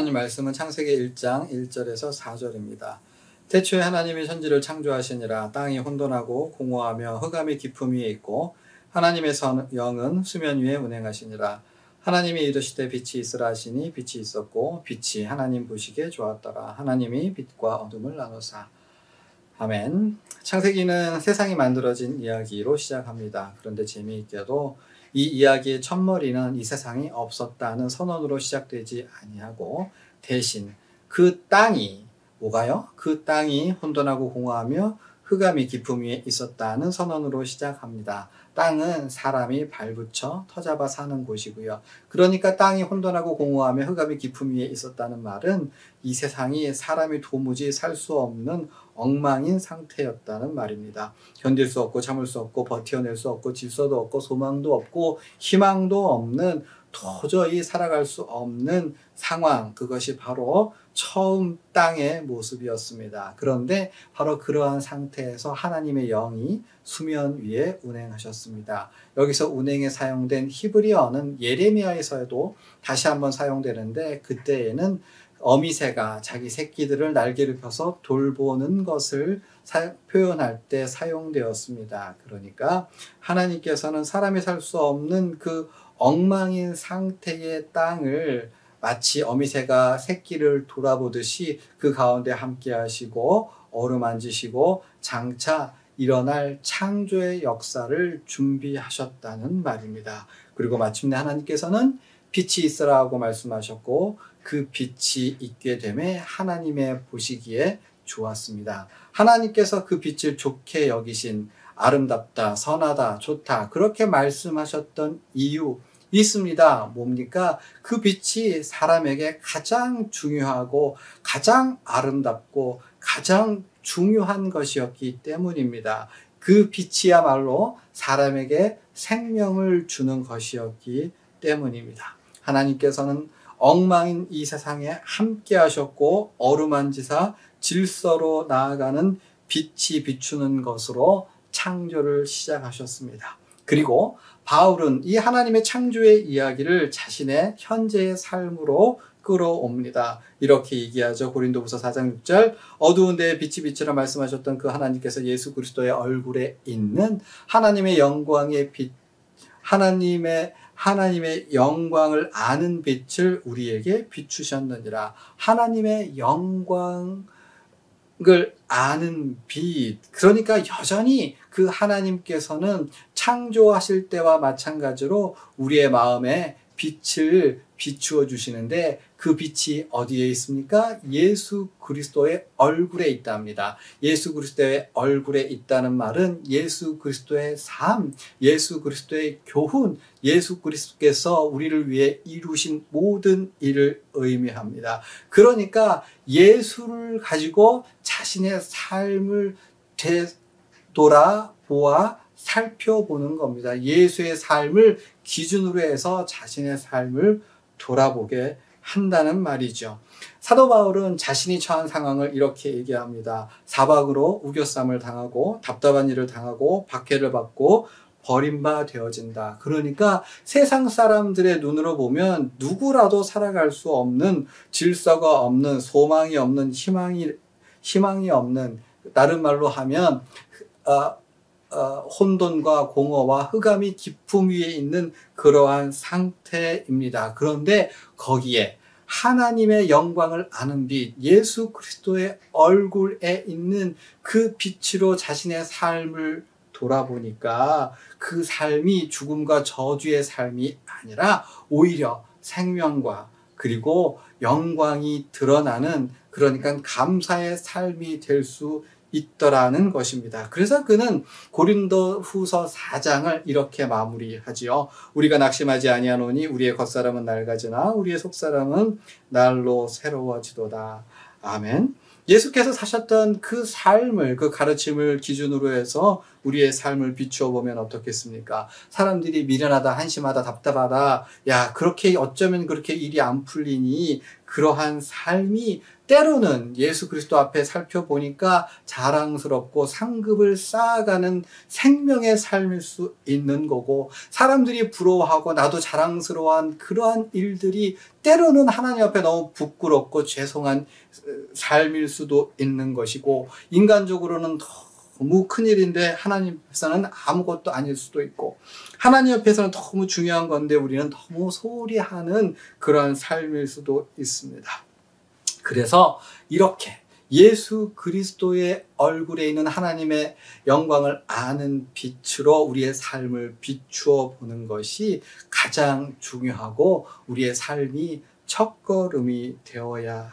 하나님 말씀은 창세기 1장 1절에서 4절입니다. 태초에 하나님이 천지를 창조하시니라. 땅이 혼돈하고 공허하며 흑암이 깊음 위에 있고 하나님의 영은 수면 위에 운행하시니라. 하나님이 이르시되 빛이 있으라 하시니 빛이 있었고 빛이 하나님 보시기에 좋았더라. 하나님이 빛과 어둠을 나누사. 아멘. 창세기는 세상이 만들어진 이야기로 시작합니다. 그런데 재미있게도 이 이야기의 첫머리는 이 세상이 없었다는 선언으로 시작되지 아니하고 대신 그 땅이 뭐가요? 그 땅이 혼돈하고 공허하며 흑암이 깊음 위에 있었다는 선언으로 시작합니다. 땅은 사람이 발붙여 터잡아 사는 곳이고요. 그러니까 땅이 혼돈하고 공허하며 흑암이 깊음 위에 있었다는 말은 이 세상이 사람이 도무지 살 수 없는 엉망인 상태였다는 말입니다. 견딜 수 없고 참을 수 없고 버텨낼 수 없고 질서도 없고 소망도 없고 희망도 없는 도저히 살아갈 수 없는 상황, 그것이 바로 처음 땅의 모습이었습니다. 그런데 바로 그러한 상태에서 하나님의 영이 수면 위에 운행하셨습니다. 여기서 운행에 사용된 히브리어는 예레미야에서도 다시 한번 사용되는데 그때에는 어미새가 자기 새끼들을 날개를 펴서 돌보는 것을 표현할 때 사용되었습니다. 그러니까 하나님께서는 사람이 살 수 없는 그 엉망인 상태의 땅을 마치 어미새가 새끼를 돌아보듯이 그 가운데 함께 하시고 어루만지시고 장차 일어날 창조의 역사를 준비하셨다는 말입니다. 그리고 마침내 하나님께서는 빛이 있으라 하고 말씀하셨고 그 빛이 있게 되매 하나님의 보시기에 좋았습니다. 하나님께서 그 빛을 좋게 여기신 아름답다, 선하다, 좋다 그렇게 말씀하셨던 이유 있습니다. 뭡니까? 그 빛이 사람에게 가장 중요하고 가장 아름답고 가장 중요한 것이었기 때문입니다. 그 빛이야말로 사람에게 생명을 주는 것이었기 때문입니다. 하나님께서는 엉망인 이 세상에 함께 하셨고 어루만지사 질서로 나아가는 빛이 비추는 것으로 창조를 시작하셨습니다. 그리고 바울은 이 하나님의 창조의 이야기를 자신의 현재의 삶으로 끌어옵니다. 이렇게 얘기하죠. 고린도후서 4장 6절 어두운 데에 빛이 비치라 말씀하셨던 그 하나님께서 예수 그리스도의 얼굴에 있는 하나님의 영광의 빛, 하나님의 영광을 아는 빛을 우리에게 비추셨느니라. 하나님의 영광을 아는 빛. 그러니까 여전히 그 하나님께서는 창조하실 때와 마찬가지로 우리의 마음에 빛을 비추어 주시는데 그 빛이 어디에 있습니까? 예수 그리스도의 얼굴에 있답니다. 예수 그리스도의 얼굴에 있다는 말은 예수 그리스도의 삶, 예수 그리스도의 교훈, 예수 그리스도께서 우리를 위해 이루신 모든 일을 의미합니다. 그러니까 예수를 가지고 자신의 삶을 되돌아보아 살펴보는 겁니다. 예수의 삶을 기준으로 해서 자신의 삶을 돌아보게 한다는 말이죠. 사도 바울은 자신이 처한 상황을 이렇게 얘기합니다. 사박으로 우겨쌈을 당하고 답답한 일을 당하고 박해를 받고 버림바 되어진다. 그러니까 세상 사람들의 눈으로 보면 누구라도 살아갈 수 없는 질서가 없는 소망이 없는 희망이 없는 다른 말로 하면 혼돈과 공허와 흑암이 깊음 위에 있는 그러한 상태입니다. 그런데 거기에 하나님의 영광을 아는 빛, 예수 그리스도의 얼굴에 있는 그 빛으로 자신의 삶을 돌아보니까 그 삶이 죽음과 저주의 삶이 아니라 오히려 생명과 그리고 영광이 드러나는 그러니까 감사의 삶이 될 수 있더라는 것입니다. 그래서 그는 고린도후서 4장을 이렇게 마무리하지요. 우리가 낙심하지 아니하노니 우리의 겉사람은 낡아지나 우리의 속사람은 날로 새로워지도다. 아멘. 예수께서 사셨던 그 삶을 그 가르침을 기준으로 해서 우리의 삶을 비추어 보면 어떻겠습니까? 사람들이 미련하다, 한심하다, 답답하다, 야, 그렇게 어쩌면 그렇게 일이 안 풀리니, 그러한 삶이 때로는 예수 그리스도 앞에 살펴보니까 자랑스럽고 상급을 쌓아가는 생명의 삶일 수 있는 거고, 사람들이 부러워하고 나도 자랑스러워한 그러한 일들이 때로는 하나님 앞에 너무 부끄럽고 죄송한 삶일 수도 있는 것이고, 인간적으로는 너무 큰일인데 하나님 앞에서는 아무것도 아닐 수도 있고, 하나님 앞에서는 너무 중요한 건데 우리는 너무 소홀히 하는 그런 삶일 수도 있습니다. 그래서 이렇게 예수 그리스도의 얼굴에 있는 하나님의 영광을 아는 빛으로 우리의 삶을 비추어 보는 것이 가장 중요하고, 우리의 삶이 첫걸음이 되어야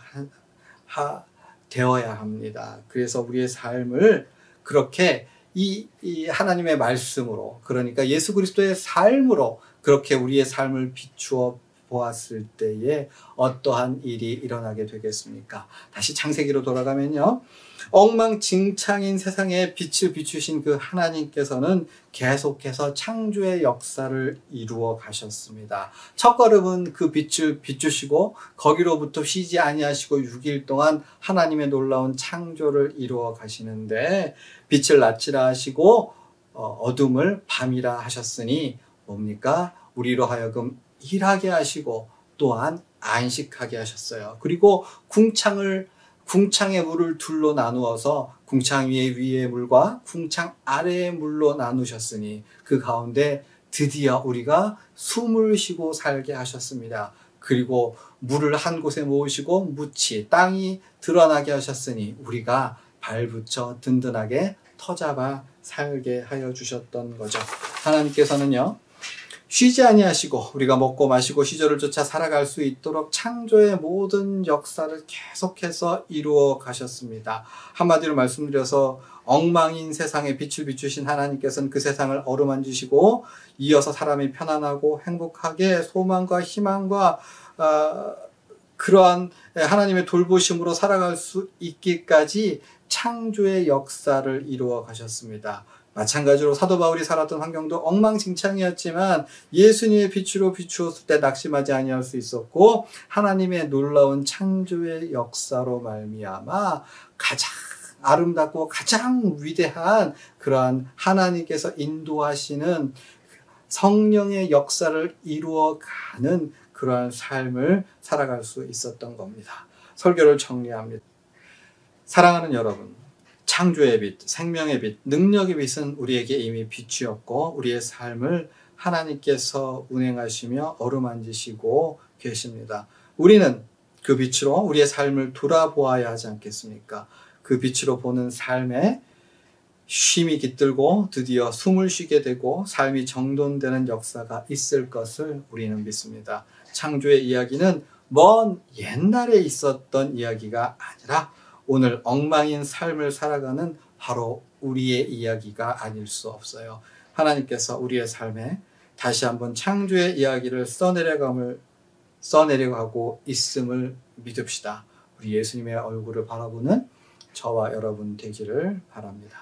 합니다. 그래서 우리의 삶을 그렇게 이 하나님의 말씀으로, 그러니까 예수 그리스도의 삶으로 그렇게 우리의 삶을 비추어 보았을 때에 어떠한 일이 일어나게 되겠습니까? 다시 창세기로 돌아가면요, 엉망진창인 세상에 빛을 비추신 그 하나님께서는 계속해서 창조의 역사를 이루어 가셨습니다. 첫걸음은 그 빛을 비추시고 거기로부터 쉬지 아니하시고 6일 동안 하나님의 놀라운 창조를 이루어 가시는데, 빛을 낮이라 하시고 어둠을 밤이라 하셨으니 뭡니까? 우리로 하여금 일하게 하시고 또한 안식하게 하셨어요. 그리고 궁창의 물을 둘로 나누어서 궁창 위의 물과 궁창 아래의 물로 나누셨으니 그 가운데 드디어 우리가 숨을 쉬고 살게 하셨습니다. 그리고 물을 한 곳에 모으시고 묻히 땅이 드러나게 하셨으니 우리가 발붙여 든든하게 터잡아 살게 하여 주셨던 거죠. 하나님께서는요, 쉬지 아니하시고 우리가 먹고 마시고 시절을 쫓아 살아갈 수 있도록 창조의 모든 역사를 계속해서 이루어 가셨습니다. 한마디로 말씀드려서 엉망인 세상에 빛을 비추신 하나님께서는 그 세상을 어루만지시고 이어서 사람이 편안하고 행복하게 소망과 희망과 그러한 하나님의 돌보심으로 살아갈 수 있기까지 창조의 역사를 이루어 가셨습니다. 마찬가지로 사도 바울이 살았던 환경도 엉망진창이었지만 예수님의 빛으로 비추었을 때 낙심하지 아니할 수 있었고, 하나님의 놀라운 창조의 역사로 말미암아 가장 아름답고 가장 위대한 그러한 하나님께서 인도하시는 성령의 역사를 이루어가는 그러한 삶을 살아갈 수 있었던 겁니다. 설교를 정리합니다. 사랑하는 여러분, 창조의 빛, 생명의 빛, 능력의 빛은 우리에게 이미 빛이었고 우리의 삶을 하나님께서 운행하시며 어루만지시고 계십니다. 우리는 그 빛으로 우리의 삶을 돌아보아야 하지 않겠습니까? 그 빛으로 보는 삶에 쉼이 깃들고 드디어 숨을 쉬게 되고 삶이 정돈되는 역사가 있을 것을 우리는 믿습니다. 창조의 이야기는 먼 옛날에 있었던 이야기가 아니라 오늘 엉망인 삶을 살아가는 바로 우리의 이야기가 아닐 수 없어요. 하나님께서 우리의 삶에 다시 한번 창조의 이야기를 써내려가고 있음을 믿읍시다. 우리 예수님의 얼굴을 바라보는 저와 여러분 되기를 바랍니다.